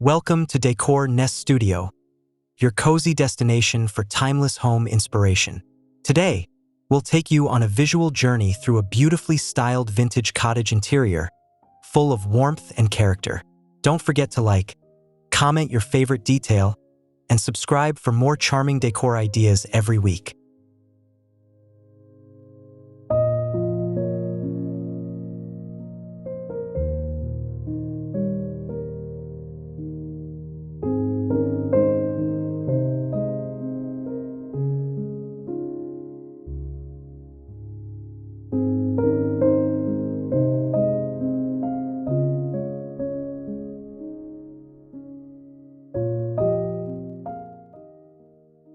Welcome to Decor Nest Studio, your cozy destination for timeless home inspiration. Today, we'll take you on a visual journey through a beautifully styled vintage cottage interior, full of warmth and character. Don't forget to like, comment your favorite detail, and subscribe for more charming decor ideas every week.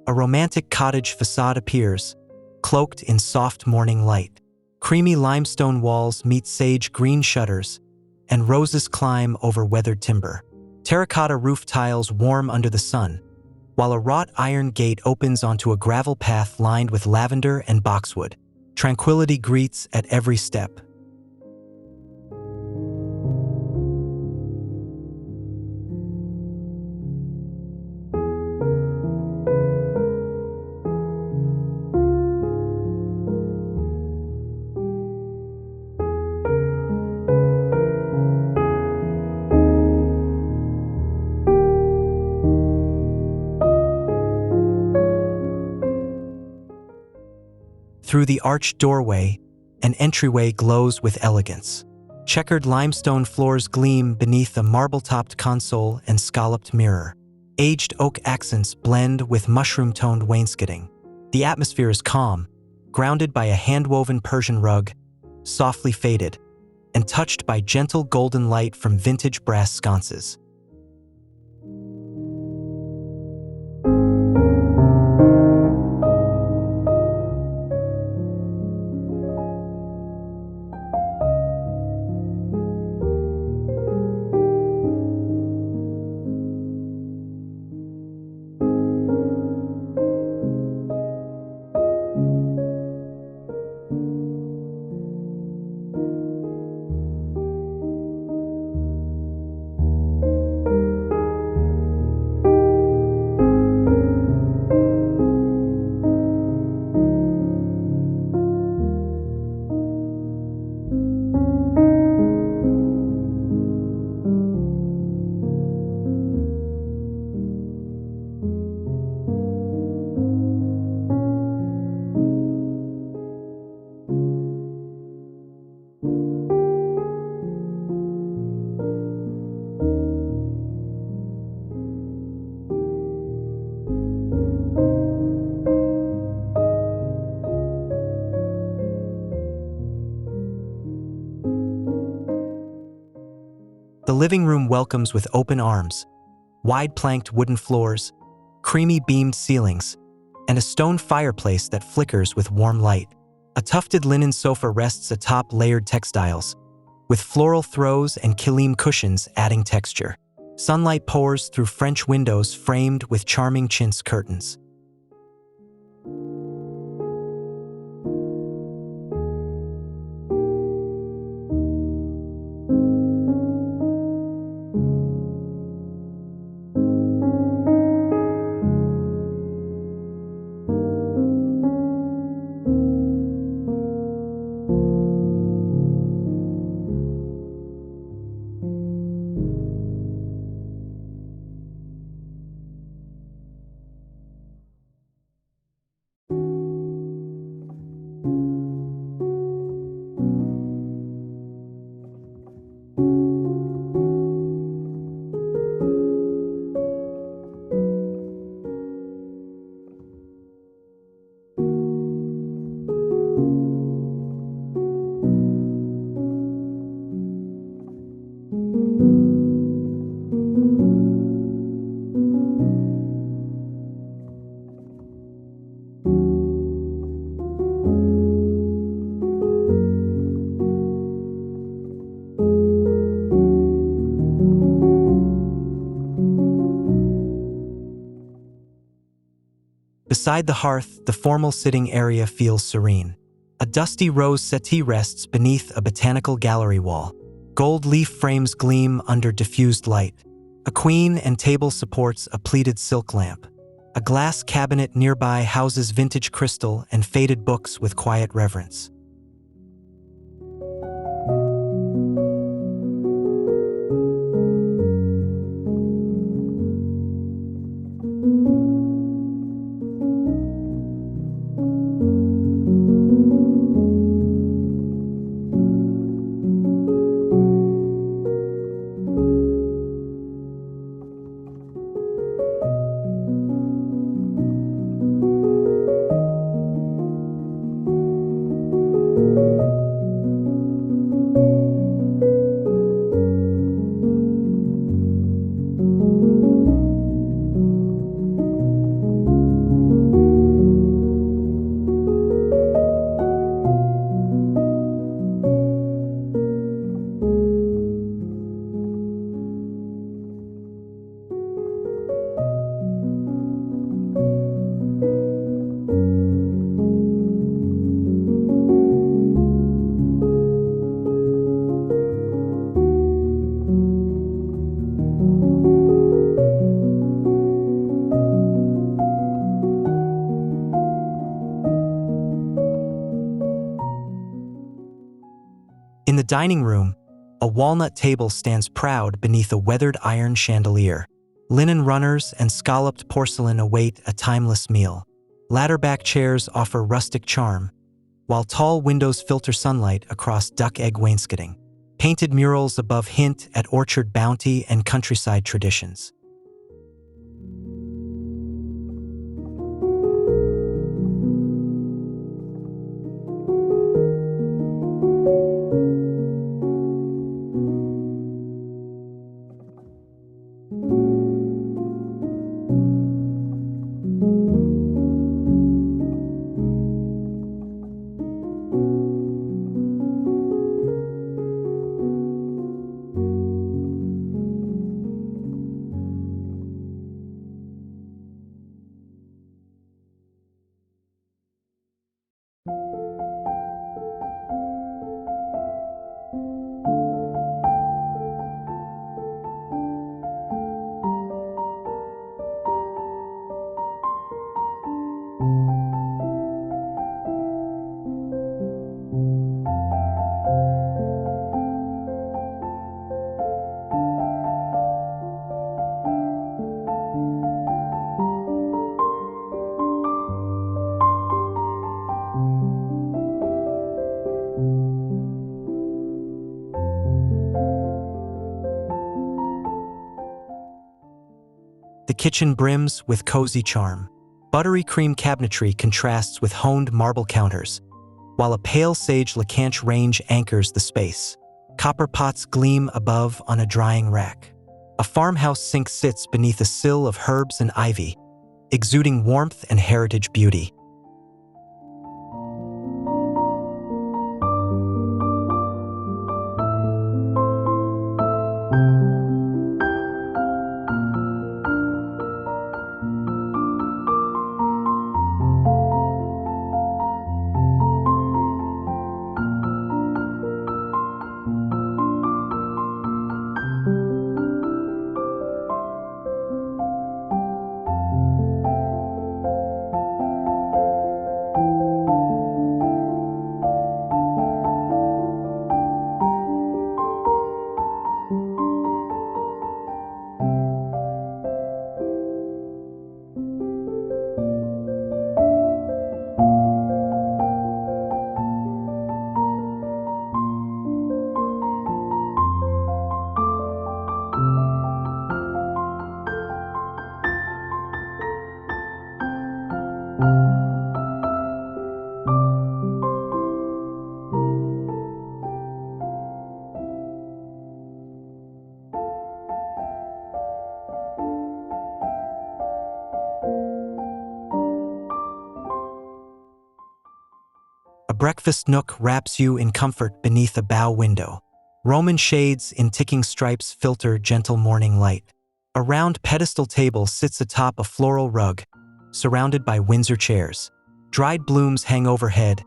A romantic cottage facade appears, cloaked in soft morning light. Creamy limestone walls meet sage green shutters, and roses climb over weathered timber. Terracotta roof tiles warm under the sun, while a wrought iron gate opens onto a gravel path lined with lavender and boxwood. Tranquility greets at every step. Through the arched doorway, an entryway glows with elegance. Checkered limestone floors gleam beneath a marble-topped console and scalloped mirror. Aged oak accents blend with mushroom-toned wainscoting. The atmosphere is calm, grounded by a hand-woven Persian rug, softly faded, and touched by gentle golden light from vintage brass sconces. The living room welcomes with open arms, wide-planked wooden floors, creamy beamed ceilings, and a stone fireplace that flickers with warm light. A tufted linen sofa rests atop layered textiles, with floral throws and kilim cushions adding texture. Sunlight pours through French windows framed with charming chintz curtains. Beside the hearth, the formal sitting area feels serene. A dusty rose settee rests beneath a botanical gallery wall. Gold leaf frames gleam under diffused light. A A queen and table supports a pleated silk lamp. A glass cabinet nearby houses vintage crystal and faded books with quiet reverence. In the dining room, a walnut table stands proud beneath a weathered iron chandelier. Linen runners and scalloped porcelain await a timeless meal. Ladder-back chairs offer rustic charm, while tall windows filter sunlight across duck-egg wainscoting. Painted murals above hint at orchard bounty and countryside traditions. The kitchen brims with cozy charm. Buttery cream cabinetry contrasts with honed marble counters, while a pale sage lacanche range anchors the space. Copper pots gleam above on a drying rack. A farmhouse sink sits beneath a sill of herbs and ivy, exuding warmth and heritage beauty. A breakfast nook wraps you in comfort beneath a bow window. Roman shades in ticking stripes filter gentle morning light. A round pedestal table sits atop a floral rug, surrounded by Windsor chairs. Dried blooms hang overhead,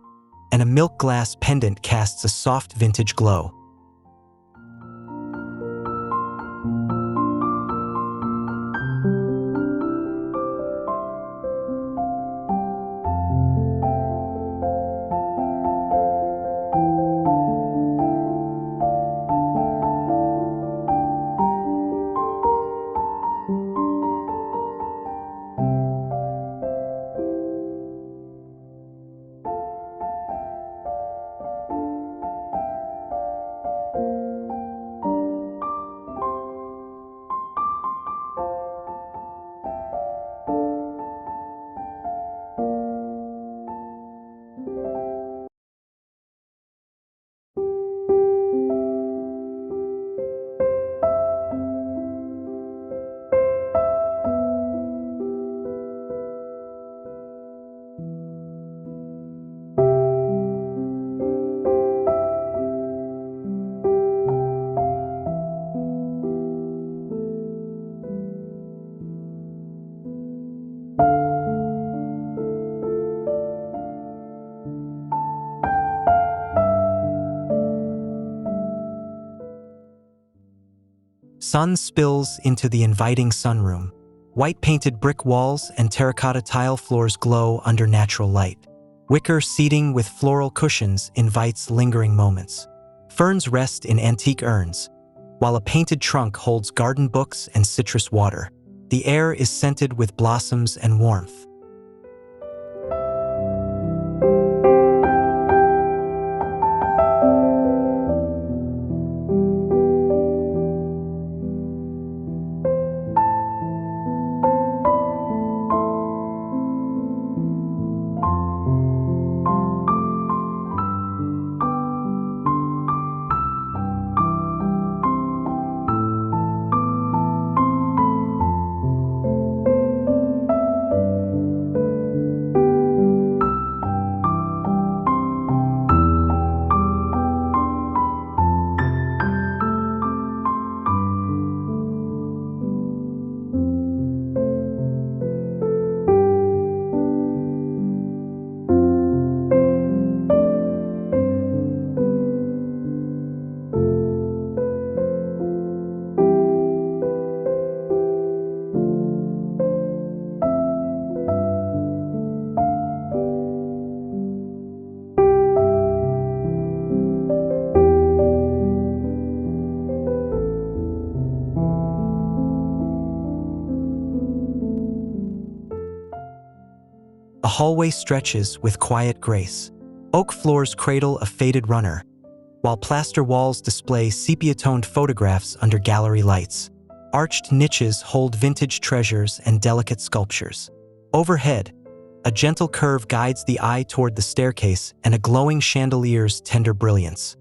and a milk glass pendant casts a soft vintage glow. sun spills into the inviting sunroom. White painted brick walls and terracotta tile floors glow under natural light. Wicker seating with floral cushions invites lingering moments. Ferns rest in antique urns, while a painted trunk holds garden books and citrus water. The air is scented with blossoms and warmth. A hallway stretches with quiet grace. Oak floors cradle a faded runner, while plaster walls display sepia-toned photographs under gallery lights. Arched niches hold vintage treasures and delicate sculptures. Overhead, a gentle curve guides the eye toward the staircase and a glowing chandelier's tender brilliance.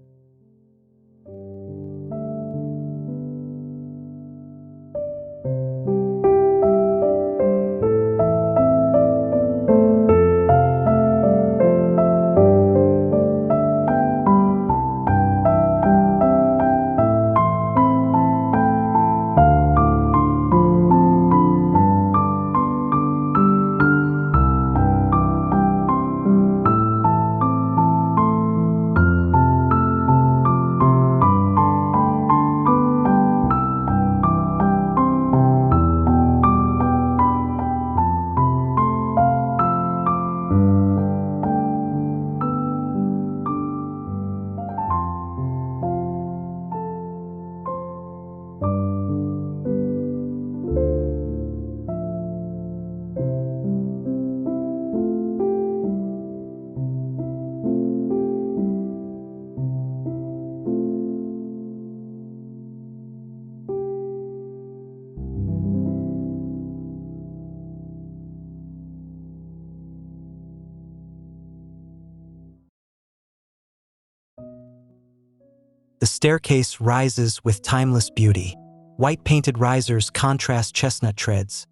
The staircase rises with timeless beauty. White painted risers contrast chestnut treads,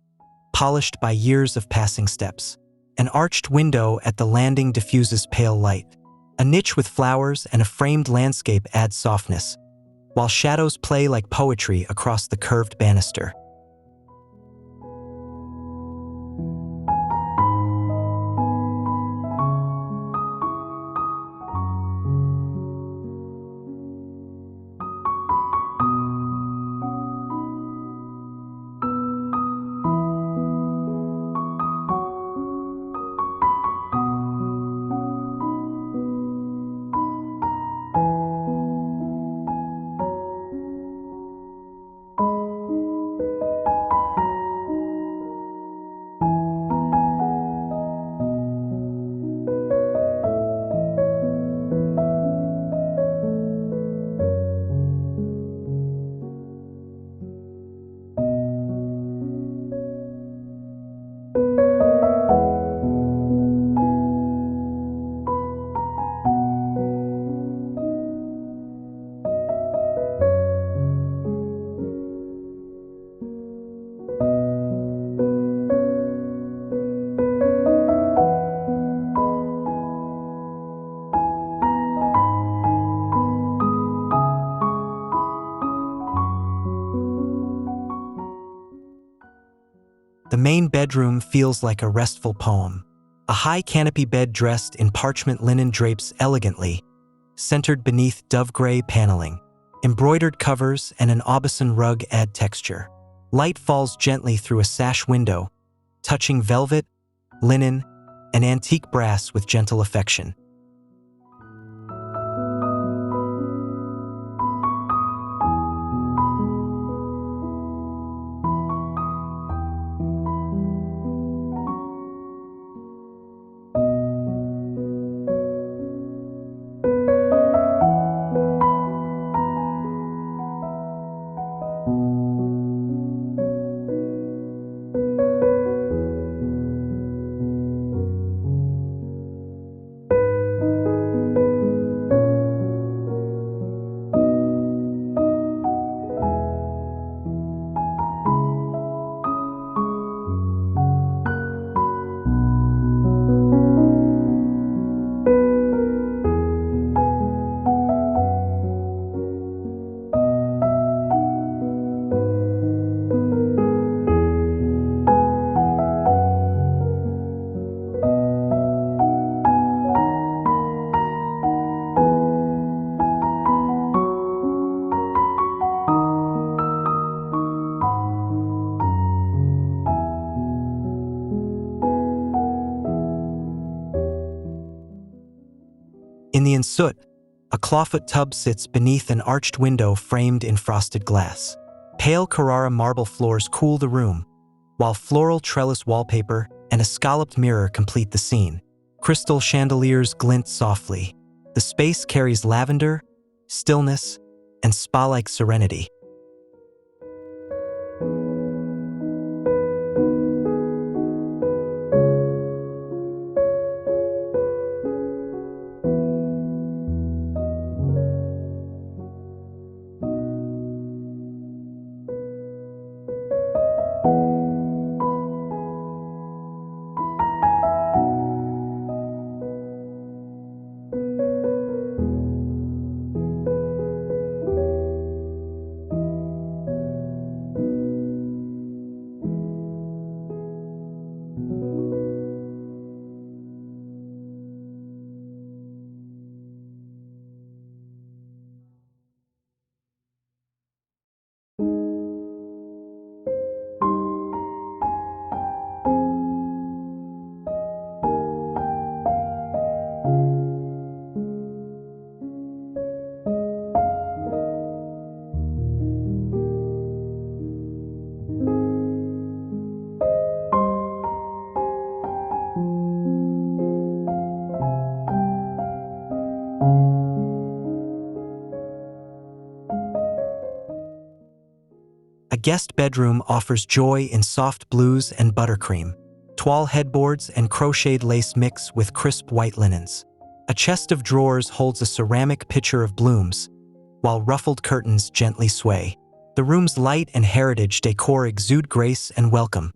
polished by years of passing steps. An arched window at the landing diffuses pale light. A niche with flowers and a framed landscape adds softness, while shadows play like poetry across the curved banister. The main bedroom feels like a restful poem. A high canopy bed dressed in parchment linen drapes elegantly, centered beneath dove gray paneling. Embroidered covers and an aubusson rug add texture. Light falls gently through a sash window, touching velvet, linen, and antique brass with gentle affection. In the ensuite, a clawfoot tub sits beneath an arched window framed in frosted glass. Pale Carrara marble floors cool the room, while floral trellis wallpaper and a scalloped mirror complete the scene. Crystal chandeliers glint softly. The space carries lavender, stillness, and spa-like serenity. A guest bedroom offers joy in soft blues and buttercream. Toile headboards and crocheted lace mix with crisp white linens. A chest of drawers holds a ceramic pitcher of blooms, while ruffled curtains gently sway. The room's light and heritage decor exude grace and welcome.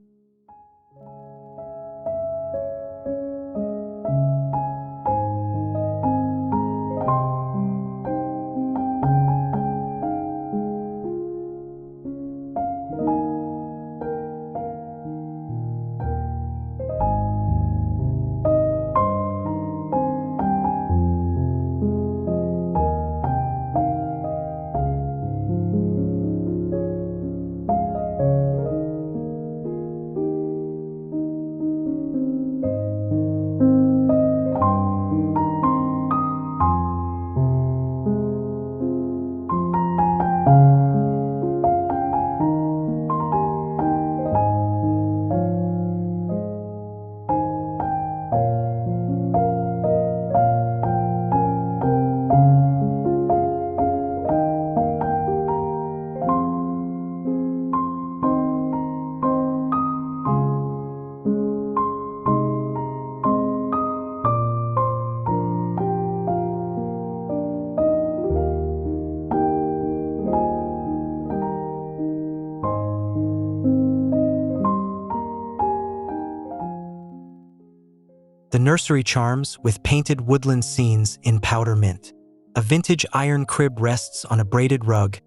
The nursery charms with painted woodland scenes in powder mint. A vintage iron crib rests on a braided rug,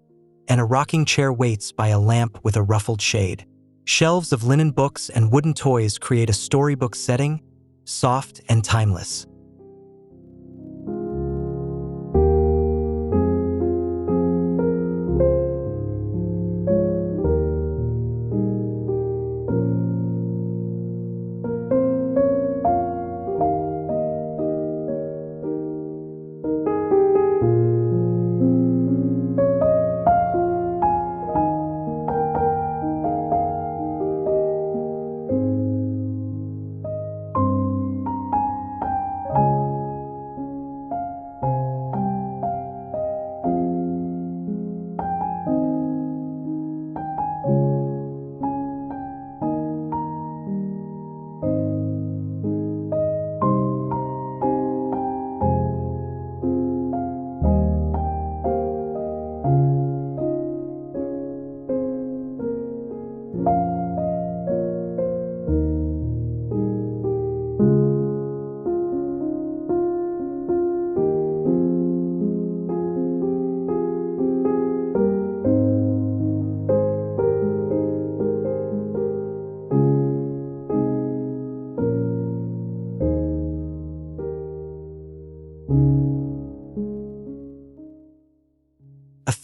and a rocking chair waits by a lamp with a ruffled shade. Shelves of linen books and wooden toys create a storybook setting, soft and timeless.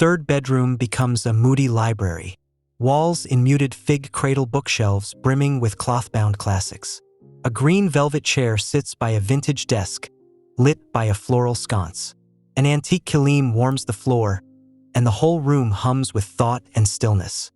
third bedroom becomes a moody library. Walls in muted fig cradle bookshelves brimming with cloth-bound classics. A green velvet chair sits by a vintage desk, lit by a floral sconce. An antique kilim warms the floor, and the whole room hums with thought and stillness.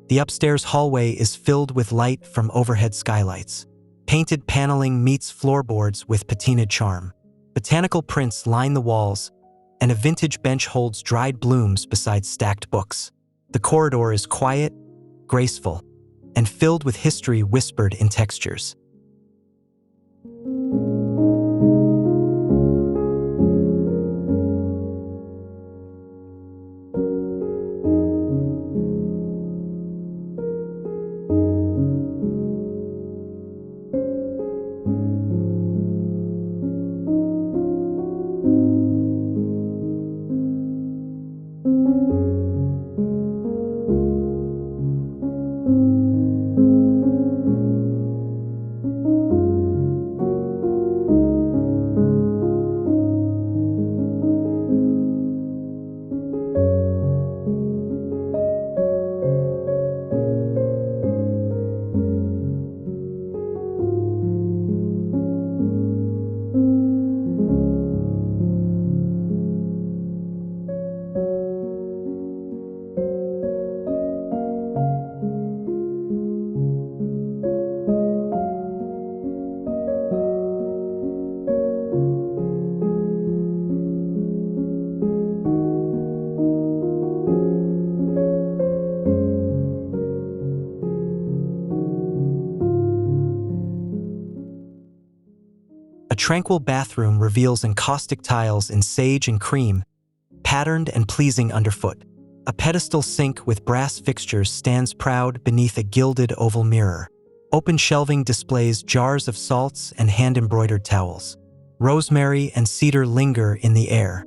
The upstairs hallway is filled with light from overhead skylights. Painted paneling meets floorboards with patinaed charm. Botanical prints line the walls, and a vintage bench holds dried blooms beside stacked books. The corridor is quiet, graceful, and filled with history whispered in textures. A tranquil bathroom reveals encaustic tiles in sage and cream, patterned and pleasing underfoot. A pedestal sink with brass fixtures stands proud beneath a gilded oval mirror. Open shelving displays jars of salts and hand-embroidered towels. Rosemary and cedar linger in the air.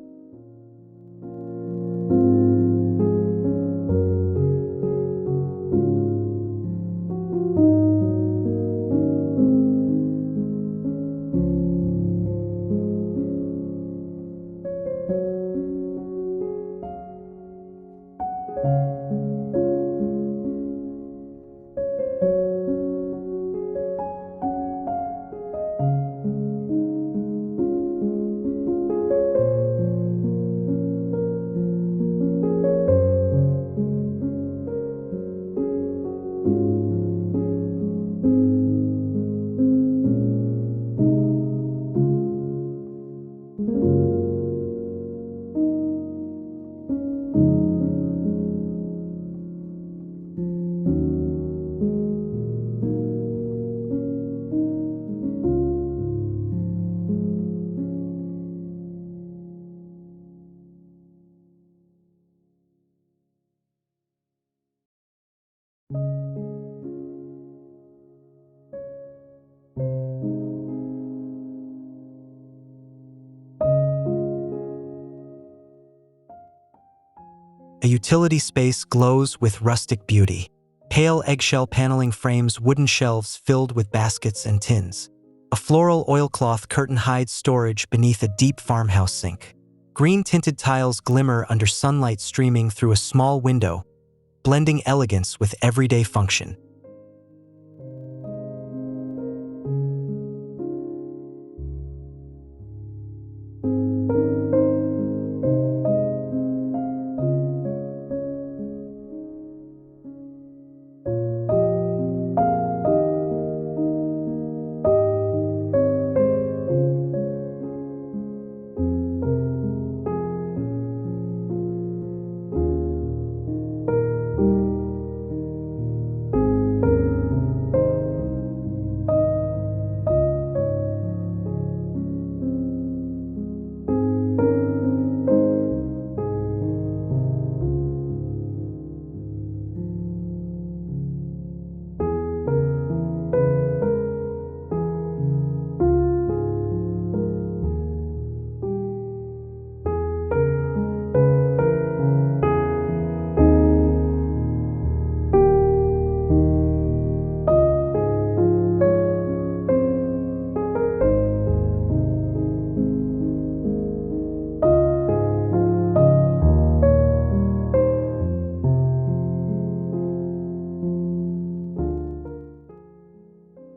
A utility space glows with rustic beauty. Pale eggshell paneling frames wooden shelves filled with baskets and tins. A floral oilcloth curtain hides storage beneath a deep farmhouse sink. Green-tinted tiles glimmer under sunlight streaming through a small window, blending elegance with everyday function.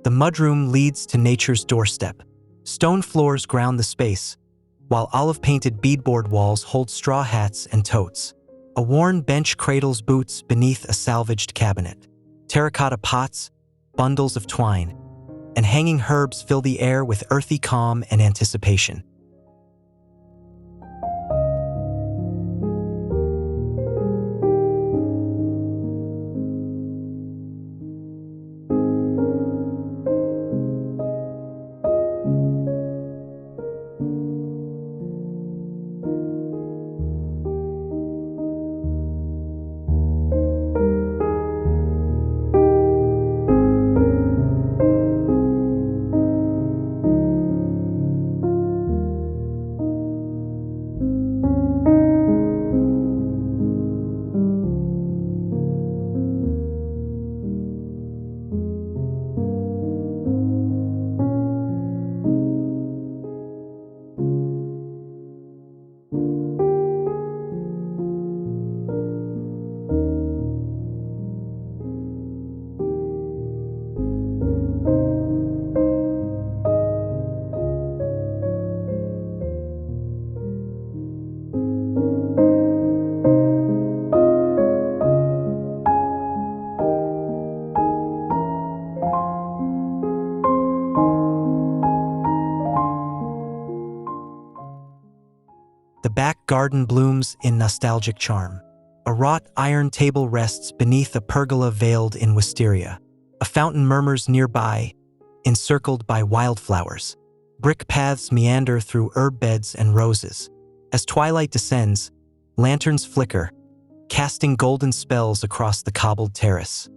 The mudroom leads to nature's doorstep. Stone floors ground the space, while olive-painted beadboard walls hold straw hats and totes. A worn bench cradles boots beneath a salvaged cabinet. Terracotta pots, bundles of twine, and hanging herbs fill the air with earthy calm and anticipation. The back garden blooms in nostalgic charm. A wrought iron table rests beneath a pergola veiled in wisteria. A fountain murmurs nearby, encircled by wildflowers. Brick paths meander through herb beds and roses. As twilight descends, lanterns flicker, casting golden spells across the cobbled terrace.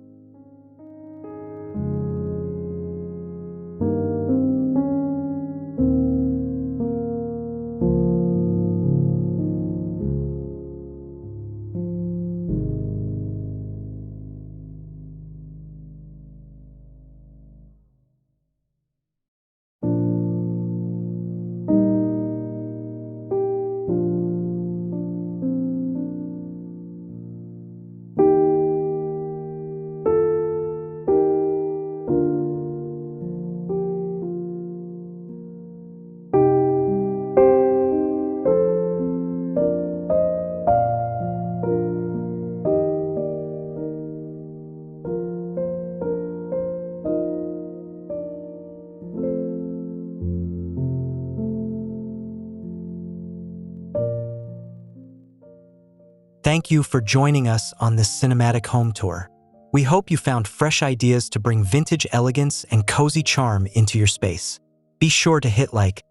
Thank you for joining us on this cinematic home tour. We hope you found fresh ideas to bring vintage elegance and cozy charm into your space. Be sure to hit like,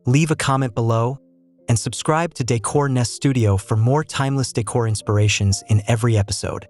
leave a comment below, and subscribe to Decor Nest Studio for more timeless decor inspirations in every episode.